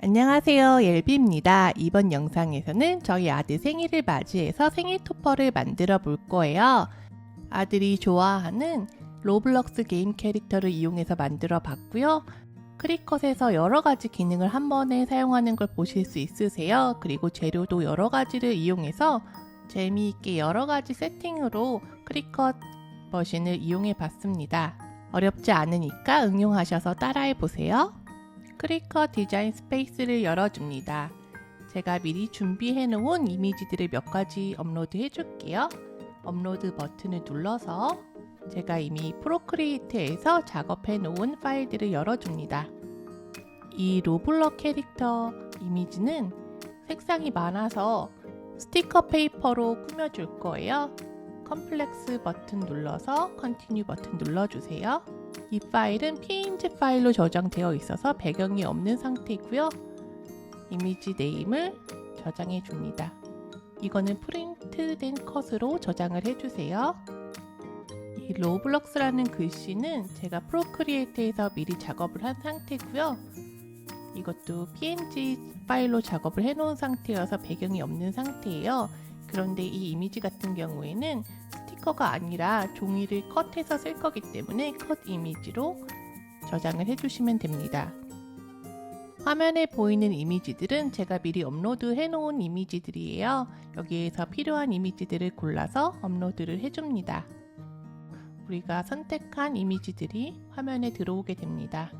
안녕하세요, 옐비입니다. 이번 영상에서는 저희 아들 생일을 맞이해서 생일 토퍼를 만들어 볼 거예요. 아들이 좋아하는 로블록스 게임 캐릭터를 이용해서 만들어 봤고요. 크리컷에서 여러 가지 기능을 한 번에 사용하는 걸 보실 수 있으세요. 그리고 재료도 여러 가지를 이용해서 재미있게 여러 가지 세팅으로 크리컷 버전을 이용해 봤습니다. 어렵지 않으니까 응용하셔서 따라해 보세요. 크리컷 디자인 스페이스를 열어줍니다. 제가 미리 준비해 놓은 이미지들을 몇 가지 업로드 해줄게요. 업로드 버튼을 눌러서 제가 이미 프로크리에이트에서 작업해 놓은 파일들을 열어줍니다. 이 로블럭 캐릭터 이미지는 색상이 많아서 스티커 페이퍼로 꾸며줄 거예요. 컴플렉스 버튼 눌러서 컨티뉴 버튼 눌러주세요. 이 파일은 png 파일로 저장되어 있어서 배경이 없는 상태이고요. 이미지 네임을 저장해 줍니다. 이거는 프린트된 컷으로 저장을 해주세요. 이 로블록스라는 글씨는 제가 프로크리에이트에서 미리 작업을 한 상태고요. 이것도 png 파일로 작업을 해 놓은 상태여서 배경이 없는 상태예요. 그런데 이 이미지 같은 경우에는 스티커가 아니라 종이를 컷해서 쓸 거기 때문에 컷 이미지로 저장을 해주시면 됩니다. 화면에 보이는 이미지들은 제가 미리 업로드 해 놓은 이미지들이에요. 여기에서 필요한 이미지들을 골라서 업로드를 해줍니다. 우리가 선택한 이미지들이 화면에 들어오게 됩니다.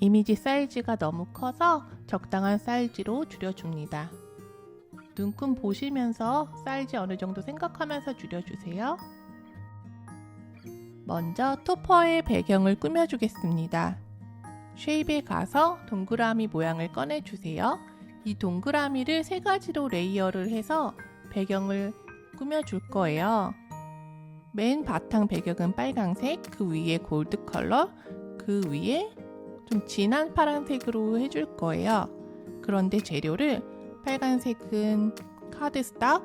이미지 사이즈가 너무 커서 적당한 사이즈로 줄여줍니다. 눈금 보시면서 사이즈 어느 정도 생각하면서 줄여주세요. 먼저 토퍼의 배경을 꾸며주겠습니다. 쉐입에 가서 동그라미 모양을 꺼내주세요. 이 동그라미를 세 가지로 레이어를 해서 배경을 꾸며줄 거예요. 맨 바탕 배경은 빨강색, 그 위에 골드 컬러, 그 위에 좀 진한 파란색으로 해줄 거예요. 그런데 재료를 빨간색은 카드스탁,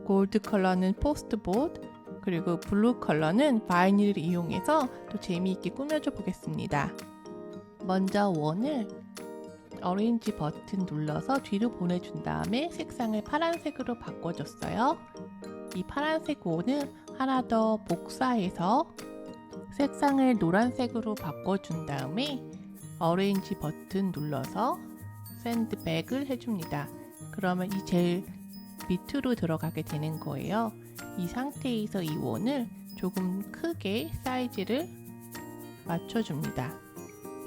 골드 컬러는 포스트보드, 그리고 블루 컬러는 바이닐을 이용해서 또 재미있게 꾸며줘 보겠습니다. 먼저 원을 오렌지 버튼 눌러서 뒤로 보내준 다음에 색상을 파란색으로 바꿔줬어요. 이 파란색 원을 하나 더 복사해서 색상을 노란색으로 바꿔준 다음에 오렌지 버튼 눌러서 샌드백을 해줍니다. 그러면 이 제일 밑으로 들어가게 되는 거예요. 이 상태에서 이 원을 조금 크게 사이즈를 맞춰줍니다.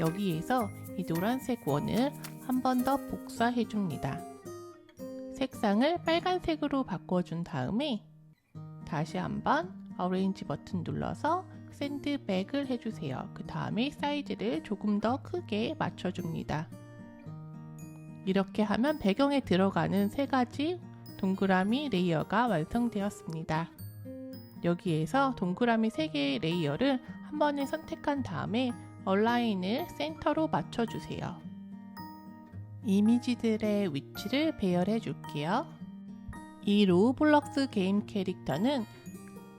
여기에서 이 노란색 원을 한 번 더 복사해 줍니다. 색상을 빨간색으로 바꿔준 다음에 다시 한번 오렌지 버튼 눌러서 샌드백을 해주세요. 그 다음에 사이즈를 조금 더 크게 맞춰줍니다. 이렇게 하면 배경에 들어가는 세 가지 동그라미 레이어가 완성되었습니다. 여기에서 동그라미 3개의 레이어를 한 번에 선택한 다음에 얼라인을 센터로 맞춰주세요. 이미지들의 위치를 배열해 줄게요. 이 로블록스 게임 캐릭터는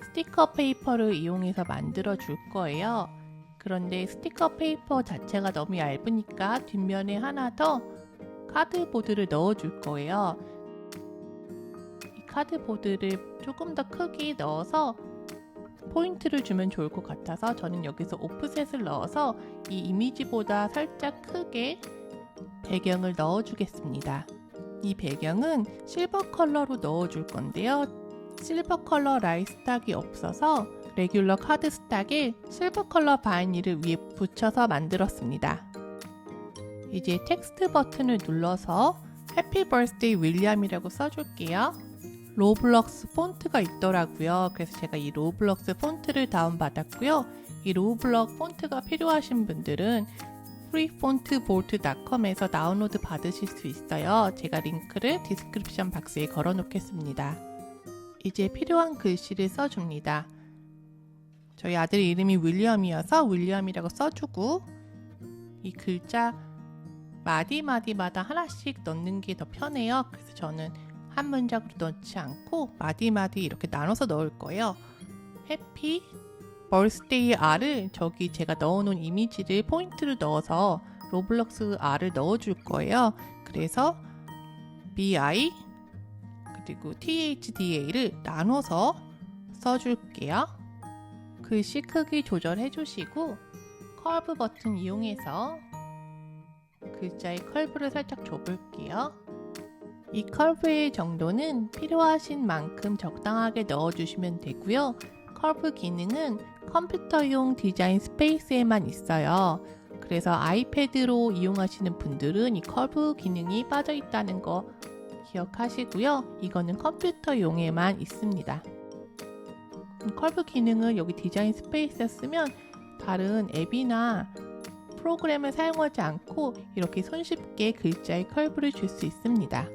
스티커 페이퍼를 이용해서 만들어 줄 거예요. 그런데 스티커 페이퍼 자체가 너무 얇으니까 뒷면에 하나 더 카드보드를 넣어 줄 거예요. 이 카드보드를 조금 더 크게 넣어서 포인트를 주면 좋을 것 같아서 저는 여기서 오프셋을 넣어서 이 이미지보다 살짝 크게 배경을 넣어 주겠습니다. 이 배경은 실버 컬러로 넣어 줄 건데요. 실버 컬러 라이스탁이 없어서 레귤러 카드 스탁에 실버 컬러 바이닐을 위에 붙여서 만들었습니다. 이제 텍스트 버튼을 눌러서 해피 버스데이 윌리엄이라고 써줄게요. 로블록스 폰트가 있더라고요. 그래서 제가 이 로블록스 폰트를 다운받았고요. 이 로블록 폰트가 필요하신 분들은 freefontbolt.com에서 다운로드 받으실 수 있어요. 제가 링크를 디스크립션 박스에 걸어 놓겠습니다. 이제 필요한 글씨를 써줍니다. 저희 아들 이름이 윌리엄이어서 윌리엄이라고 써주고 이 글자 마디마디마다 하나씩 넣는 게 더 편해요. 그래서 저는 한 문장으로 넣지 않고 마디마디 이렇게 나눠서 넣을 거예요. 해피 birthday R을 저기 제가 넣어놓은 이미지를 포인트를 넣어서 로블록스 R을 넣어줄 거예요. 그래서 BI 그리고 THDA를 나눠서 써줄게요. 글씨 크기 조절해 주시고 컬브 버튼 이용해서 글자의 컬브를 살짝 줘볼게요. 이 컬브의 정도는 필요하신 만큼 적당하게 넣어주시면 되고요. 컬브 기능은 컴퓨터용 디자인 스페이스에만 있어요. 그래서 아이패드로 이용하시는 분들은 이 컬브 기능이 빠져 있다는 거 기억하시고요. 이거는 컴퓨터용에만 있습니다. 컬브 기능을 여기 디자인 스페이스에 쓰면 다른 앱이나 프로그램을 사용하지 않고 이렇게 손쉽게 글자의 컬브를 줄 수 있습니다.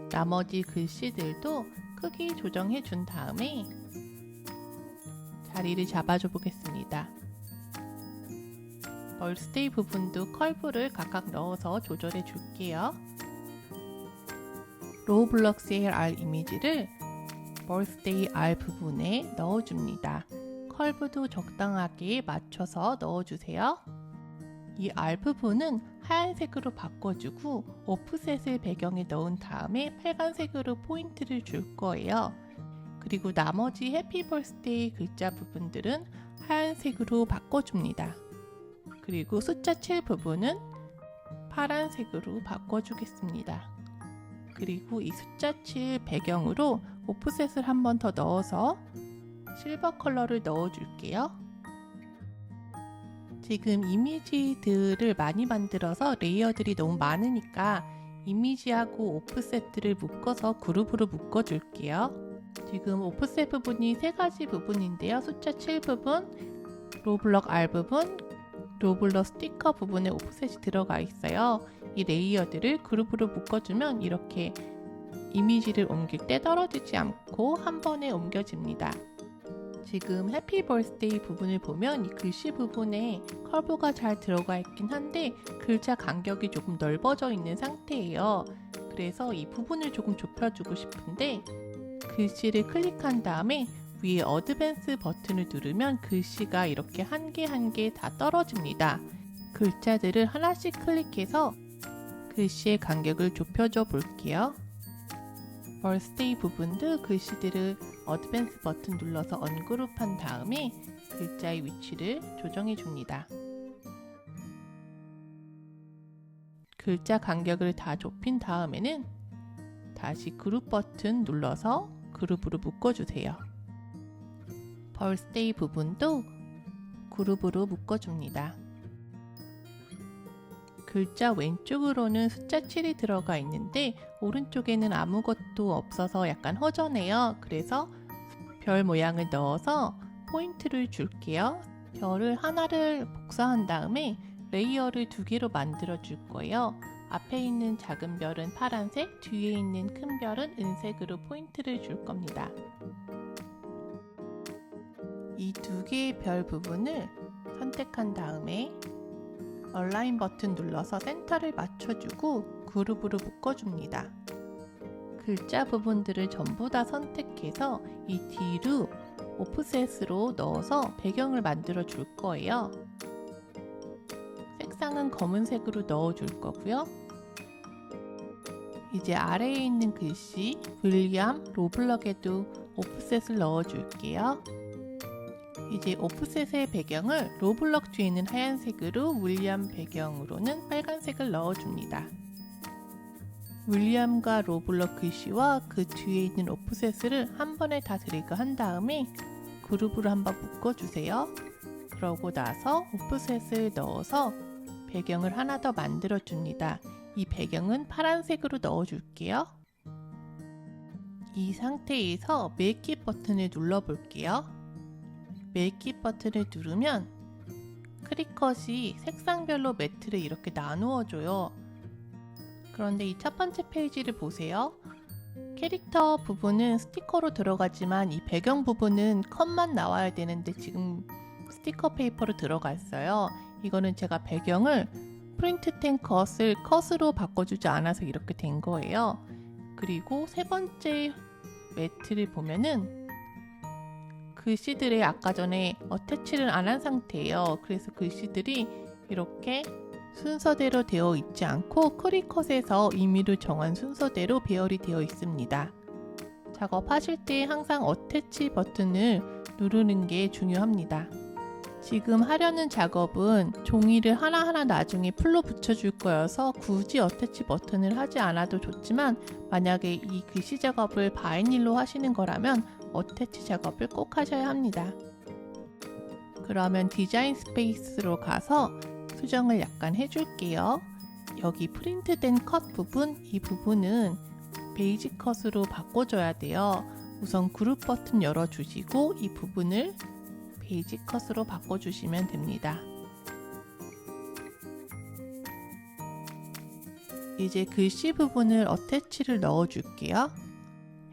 나머지 글씨들도 크기 조정해 준 다음에 자리를 잡아줘 보겠습니다. 벌스데이 부분도 컬브를 각각 넣어서 조절해 줄게요. 로블록스의 R 이미지를 벌스데이 R 부분에 넣어줍니다. 컬브도 적당하게 맞춰서 넣어주세요. 이 R 부분은 하얀색으로 바꿔주고 오프셋을 배경에 넣은 다음에 빨간색으로 포인트를 줄 거예요. 그리고 나머지 해피 벌스데이 글자 부분들은 하얀색으로 바꿔줍니다. 그리고 숫자 7 부분은 파란색으로 바꿔주겠습니다. 그리고 이 숫자 7 배경으로 오프셋을 한 번 더 넣어서 실버 컬러를 넣어줄게요. 지금 이미지들을 많이 만들어서 레이어들이 너무 많으니까 이미지하고 오프셋들을 묶어서 그룹으로 묶어줄게요. 지금 오프셋 부분이 세 가지 부분인데요. 숫자 7 부분, 로블록 R 부분, 로블록 스티커 부분에 오프셋이 들어가 있어요. 이 레이어들을 그룹으로 묶어주면 이렇게 이미지를 옮길 때 떨어지지 않고 한 번에 옮겨집니다. 지금 해피 벌스데이 부분을 보면 이 글씨 부분에 컬브가 잘 들어가 있긴 한데 글자 간격이 조금 넓어져 있는 상태예요. 그래서 이 부분을 조금 좁혀주고 싶은데 글씨를 클릭한 다음에 위에 어드밴스 버튼을 누르면 글씨가 이렇게 한 개 한 개 다 떨어집니다. 글자들을 하나씩 클릭해서 글씨의 간격을 좁혀줘 볼게요. 벌스데이 부분도 글씨들을 어드밴스 버튼 눌러서 언그룹한 다음에 글자의 위치를 조정해 줍니다. 글자 간격을 다 좁힌 다음에는 다시 그룹 버튼 눌러서 그룹으로 묶어주세요. 벌스데이 부분도 그룹으로 묶어줍니다. 글자 왼쪽으로는 숫자 7이 들어가 있는데 오른쪽에는 아무것도 없어서 약간 허전해요. 그래서 별 모양을 넣어서 포인트를 줄게요. 별을 하나를 복사한 다음에 레이어를 두 개로 만들어 줄 거예요. 앞에 있는 작은 별은 파란색, 뒤에 있는 큰 별은 은색으로 포인트를 줄 겁니다. 이 두 개의 별 부분을 선택한 다음에 얼라인 버튼 눌러서 센터를 맞춰주고 그룹으로 묶어줍니다. 글자 부분들을 전부 다 선택해서 이 뒤로 오프셋으로 넣어서 배경을 만들어 줄 거예요. 색상은 검은색으로 넣어 줄 거고요. 이제 아래에 있는 글씨 윌리엄 로블럭에도 오프셋을 넣어 줄게요. 이제 오프셋의 배경을 로블럭 뒤에 있는 하얀색으로 윌리엄 배경으로는 빨간색을 넣어줍니다. 윌리엄과 로블럭 글씨와 그 뒤에 있는 오프셋을 한 번에 다 드래그 한 다음에 그룹으로 한번 묶어주세요. 그러고 나서 오프셋을 넣어서 배경을 하나 더 만들어 줍니다. 이 배경은 파란색으로 넣어줄게요. 이 상태에서 메이크 버튼을 눌러볼게요. 메이크 버튼을 누르면 크리컷이 색상별로 매트를 이렇게 나누어줘요. 그런데 이 첫 번째 페이지를 보세요. 캐릭터 부분은 스티커로 들어가지만 이 배경 부분은 컷만 나와야 되는데 지금 스티커 페이퍼로 들어가 있어요. 이거는 제가 배경을 프린트된 컷을 컷으로 바꿔주지 않아서 이렇게 된 거예요. 그리고 세 번째 매트를 보면은 글씨들이 아까 전에 어태치를 안 한 상태예요. 그래서 글씨들이 이렇게 순서대로 되어 있지 않고 크리컷에서 임의로 정한 순서대로 배열이 되어 있습니다. 작업하실 때 항상 어태치 버튼을 누르는 게 중요합니다. 지금 하려는 작업은 종이를 하나하나 나중에 풀로 붙여줄 거여서 굳이 어태치 버튼을 하지 않아도 좋지만 만약에 이 글씨 작업을 바이닐로 하시는 거라면 어태치 작업을 꼭 하셔야 합니다. 그러면 디자인 스페이스로 가서 수정을 약간 해줄게요. 여기 프린트된 컷 부분, 이 부분은 베이직 컷으로 바꿔줘야 돼요. 우선 그룹 버튼 열어주시고 이 부분을 베이직 컷으로 바꿔주시면 됩니다. 이제 글씨 부분을 어태치를 넣어줄게요.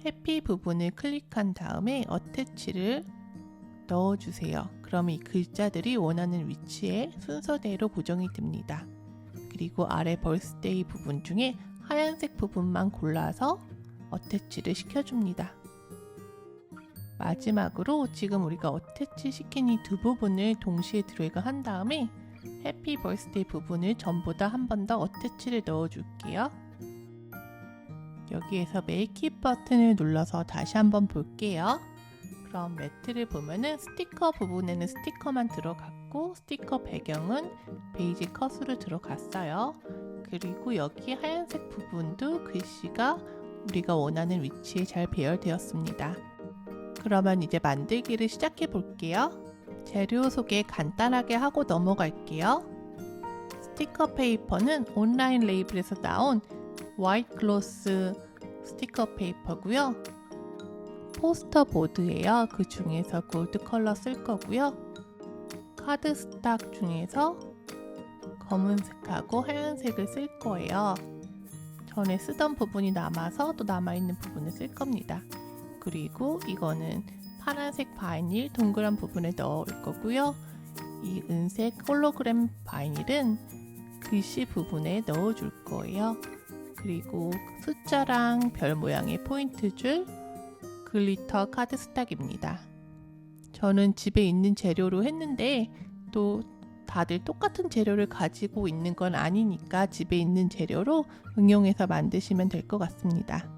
해피 부분을 클릭한 다음에 어태치를 넣어주세요. 그러면 이 글자들이 원하는 위치에 순서대로 고정이 됩니다. 그리고 아래 벌스데이 부분 중에 하얀색 부분만 골라서 어태치를 시켜줍니다. 마지막으로 지금 우리가 어태치 시킨 이 두 부분을 동시에 드래그 한 다음에 해피 벌스데이 부분을 전부 다 한 번 더 어태치를 넣어줄게요. 여기에서 메이크 잇 버튼을 눌러서 다시 한번 볼게요. 그럼 매트를 보면은 스티커 부분에는 스티커만 들어갔고 스티커 배경은 베이지 컷으로 들어갔어요. 그리고 여기 하얀색 부분도 글씨가 우리가 원하는 위치에 잘 배열되었습니다. 그러면 이제 만들기를 시작해 볼게요. 재료 소개 간단하게 하고 넘어갈게요. 스티커 페이퍼는 온라인 레이블에서 나온 화이트 글로스 스티커 페이퍼고요. 포스터 보드예요. 그 중에서 골드 컬러 쓸 거고요. 카드 스탁 중에서 검은색하고 하얀색을 쓸 거예요. 전에 쓰던 부분이 남아서 또 남아있는 부분을 쓸 겁니다. 그리고 이거는 파란색 바이닐 동그란 부분에 넣을 거고요. 이 은색 홀로그램 바이닐은 글씨 부분에 넣어줄 거예요. 그리고 숫자랑 별 모양의 포인트줄 글리터 카드 스탁입니다. 저는 집에 있는 재료로 했는데 또 다들 똑같은 재료를 가지고 있는 건 아니니까 집에 있는 재료로 응용해서 만드시면 될 것 같습니다.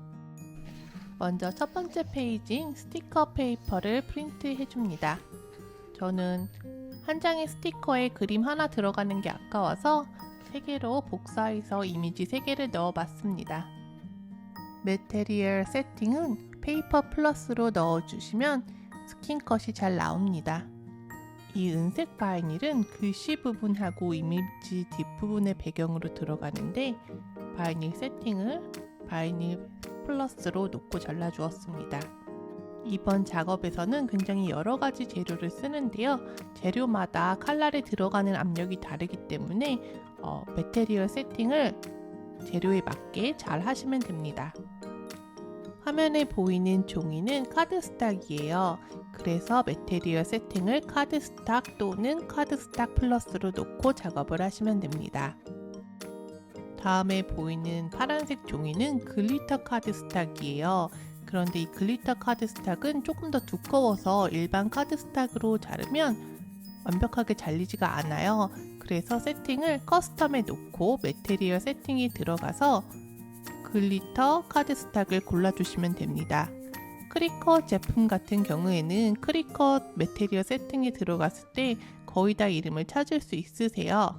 먼저 첫 번째 페이지인 스티커 페이퍼를 프린트 해줍니다. 저는 한 장의 스티커에 그림 하나 들어가는 게 아까워서 3개로 복사해서 이미지 3개를 넣어봤습니다. 매테리얼 세팅은 페이퍼 플러스로 넣어주시면 스킨컷이 잘 나옵니다. 이 은색 바이닐은 글씨 부분하고 이미지 뒷부분의 배경으로 들어가는데 바이닐 세팅을 바이닐 플러스로 놓고 잘라주었습니다. 이번 작업에서는 굉장히 여러가지 재료를 쓰는데요. 재료마다 칼날에 들어가는 압력이 다르기 때문에 매테리얼 세팅을 재료에 맞게 잘 하시면 됩니다. 화면에 보이는 종이는 카드 스탁이에요. 그래서 매테리얼 세팅을 카드 스탁 또는 카드 스탁 플러스로 놓고 작업을 하시면 됩니다. 다음에 보이는 파란색 종이는 글리터 카드 스탁이에요. 그런데 이 글리터 카드 스탁은 조금 더 두꺼워서 일반 카드 스탁으로 자르면 완벽하게 잘리지가 않아요. 그래서 세팅을 커스텀에 놓고 매테리얼 세팅이 들어가서 글리터 카드 스탁을 골라주시면 됩니다. 크리컷 제품 같은 경우에는 크리컷 매테리얼 세팅이 들어갔을 때 거의 다 이름을 찾을 수 있으세요.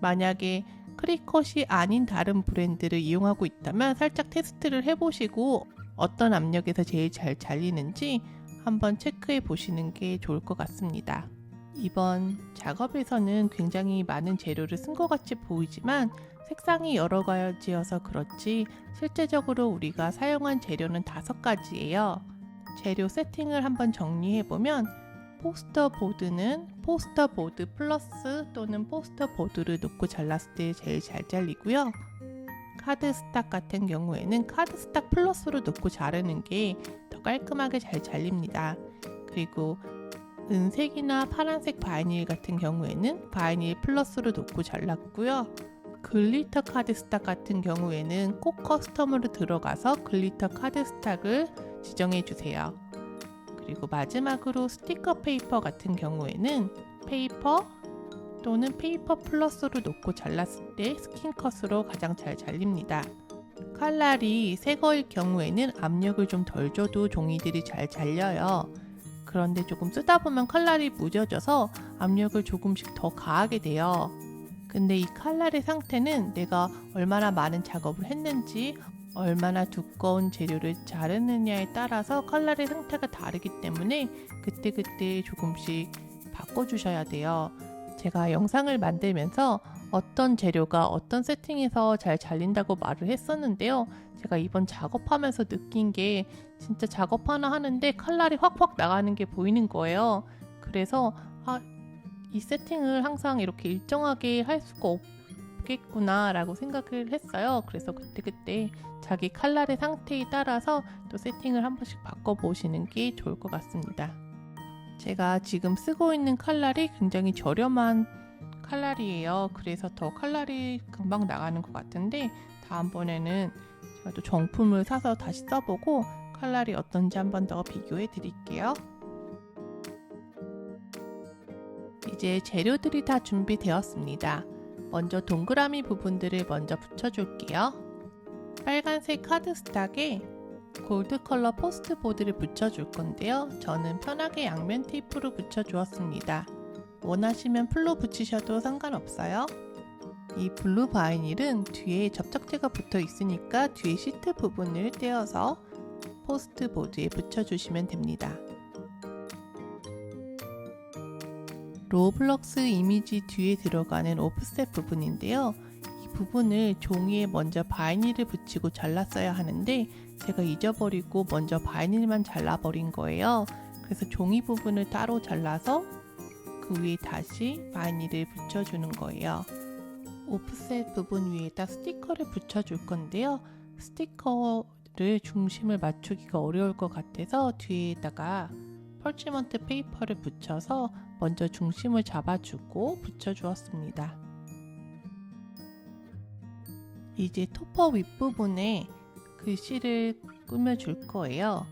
만약에 크리컷이 아닌 다른 브랜드를 이용하고 있다면 살짝 테스트를 해보시고 어떤 압력에서 제일 잘 잘리는지 한번 체크해 보시는 게 좋을 것 같습니다. 이번 작업에서는 굉장히 많은 재료를 쓴 것 같이 보이지만 색상이 여러 가지여서 그렇지 실제적으로 우리가 사용한 재료는 5가지예요. 재료 세팅을 한번 정리해보면 포스터 보드는 포스터 보드 플러스 또는 포스터 보드를 놓고 잘랐을 때 제일 잘 잘리고요. 카드 스탁 같은 경우에는 카드 스탁 플러스로 놓고 자르는 게 더 깔끔하게 잘 잘립니다. 그리고 은색이나 파란색 바이닐 같은 경우에는 바이닐 플러스로 놓고 잘랐고요. 글리터 카드 스탁 같은 경우에는 꼭 커스텀으로 들어가서 글리터 카드 스탁을 지정해 주세요. 그리고 마지막으로 스티커 페이퍼 같은 경우에는 페이퍼 또는 페이퍼 플러스로 놓고 잘랐을 때 스킨컷으로 가장 잘 잘립니다. 칼날이 새 거일 경우에는 압력을 좀 덜 줘도 종이들이 잘 잘려요. 그런데 조금 쓰다 보면 칼날이 무뎌져서 압력을 조금씩 더 가하게 돼요. 근데 이 칼날의 상태는 내가 얼마나 많은 작업을 했는지, 얼마나 두꺼운 재료를 자르느냐에 따라서 칼날의 상태가 다르기 때문에 그때그때 조금씩 바꿔주셔야 돼요. 제가 영상을 만들면서 어떤 재료가 어떤 세팅에서 잘 잘린다고 말을 했었는데요. 제가 이번 작업하면서 느낀 게 진짜 작업 하나 하는데 칼날이 확확 나가는 게 보이는 거예요. 그래서 이 세팅을 항상 이렇게 일정하게 할 수가 없겠구나 라고 생각을 했어요. 그래서 그때그때 자기 칼날의 상태에 따라서 또 세팅을 한 번씩 바꿔보시는 게 좋을 것 같습니다. 제가 지금 쓰고 있는 칼날이 굉장히 저렴한 칼날이에요. 그래서 더 칼날이 금방 나가는 것 같은데 다음번에는 제가 또 정품을 사서 다시 써보고 칼날이 어떤지 한 번 더 비교해 드릴게요. 이제 재료들이 다 준비되었습니다. 먼저 동그라미 부분들을 먼저 붙여줄게요. 빨간색 카드스탁에 골드 컬러 포스트보드를 붙여줄 건데요. 저는 편하게 양면 테이프로 붙여주었습니다. 원하시면 풀로 붙이셔도 상관없어요. 이 블루 바이닐은 뒤에 접착제가 붙어 있으니까 뒤에 시트 부분을 떼어서 포스트보드에 붙여주시면 됩니다. 로블록스 이미지 뒤에 들어가는 오프셋 부분인데요. 이 부분을 종이에 먼저 바이닐을 붙이고 잘랐어야 하는데 제가 잊어버리고 먼저 바이닐만 잘라버린 거예요. 그래서 종이 부분을 따로 잘라서 그 위에 다시 바이닐을 붙여주는 거예요. 오프셋 부분 위에다 스티커를 붙여줄 건데요. 스티커를 중심을 맞추기가 어려울 것 같아서 뒤에다가 펄치먼트 페이퍼를 붙여서 먼저 중심을 잡아주고 붙여주었습니다. 이제 토퍼 윗부분에 글씨를 꾸며줄 거예요.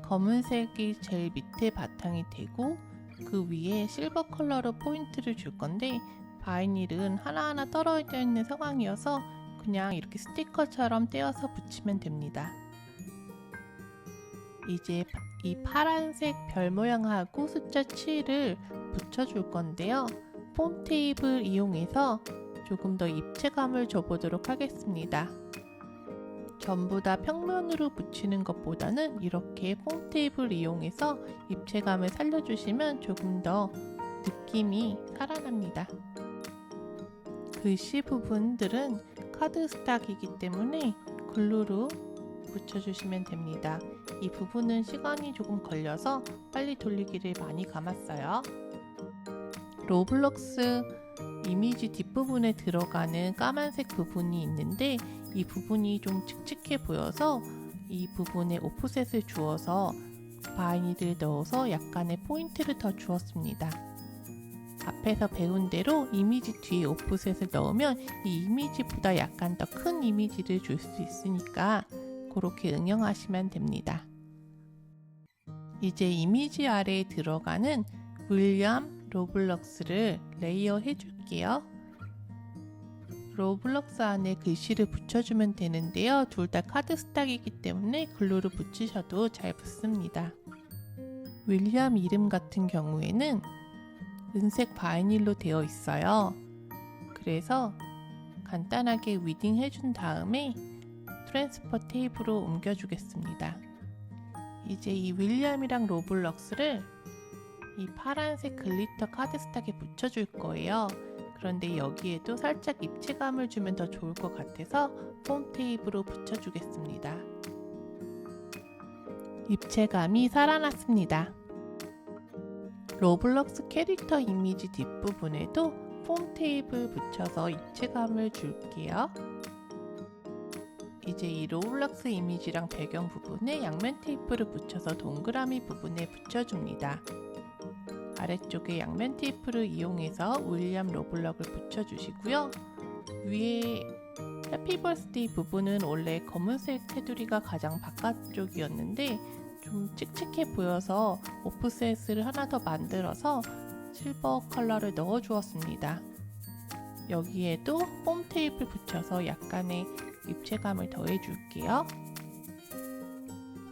검은색이 제일 밑에 바탕이 되고 그 위에 실버 컬러로 포인트를 줄 건데 바이닐은 하나하나 떨어져 있는 상황이어서 그냥 이렇게 스티커처럼 떼어서 붙이면 됩니다. 이제 이 파란색 별 모양하고 숫자 7을 붙여줄 건데요. 폼 테이프를 이용해서 조금 더 입체감을 줘보도록 하겠습니다. 전부 다 평면으로 붙이는 것보다는 이렇게 폼 테이프를 이용해서 입체감을 살려주시면 조금 더 느낌이 살아납니다. 글씨 부분들은 카드스탁이기 때문에 글루로 붙여주시면 됩니다. 이 부분은 시간이 조금 걸려서 빨리 돌리기를 많이 감았어요. 로블록스 이미지 뒷부분에 들어가는 까만색 부분이 있는데 이 부분이 좀 칙칙해 보여서 이 부분에 오프셋을 주어서 바이닐을 넣어서 약간의 포인트를 더 주었습니다. 앞에서 배운 대로 이미지 뒤에 오프셋을 넣으면 이 이미지보다 약간 더 큰 이미지를 줄 수 있으니까 그렇게 응용하시면 됩니다. 이제 이미지 아래에 들어가는 윌리엄 로블록스를 레이어 해줄게요. 로블록스 안에 글씨를 붙여주면 되는데요. 둘 다 카드 스탁이기 때문에 글루를 붙이셔도 잘 붙습니다. 윌리엄 이름 같은 경우에는 은색 바이닐로 되어 있어요. 그래서 간단하게 위딩 해준 다음에 트랜스퍼 테이프로 옮겨주겠습니다. 이제 이 윌리엄이랑 로블록스를 이 파란색 글리터 카드스탁에 붙여줄 거예요. 그런데 여기에도 살짝 입체감을 주면 더 좋을 것 같아서 폼 테이프로 붙여주겠습니다. 입체감이 살아났습니다. 로블록스 캐릭터 이미지 뒷부분에도 폼 테이프 붙여서 입체감을 줄게요. 이제 이 로블록스 이미지랑 배경 부분에 양면 테이프를 붙여서 동그라미 부분에 붙여줍니다. 아래쪽에 양면 테이프를 이용해서 윌리엄 로블록을 붙여주시고요. 위에 해피 버스데이 부분은 원래 검은색 테두리가 가장 바깥쪽이었는데 좀 칙칙해 보여서 오프셋을 하나 더 만들어서 실버 컬러를 넣어 주었습니다. 여기에도 폼 테이프를 붙여서 약간의 입체감을 더해 줄게요.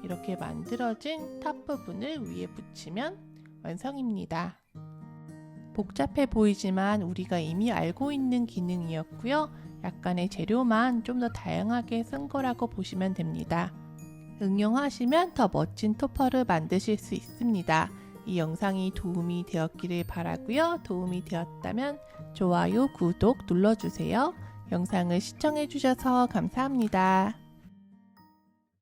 이렇게 만들어진 탑 부분을 위에 붙이면 완성입니다. 복잡해 보이지만 우리가 이미 알고 있는 기능이었고요. 약간의 재료만 좀 더 다양하게 쓴 거라고 보시면 됩니다. 응용하시면 더 멋진 토퍼를 만드실 수 있습니다. 이 영상이 도움이 되었기를 바라고요. 도움이 되었다면 좋아요, 구독 눌러주세요. 영상을 시청해주셔서 감사합니다.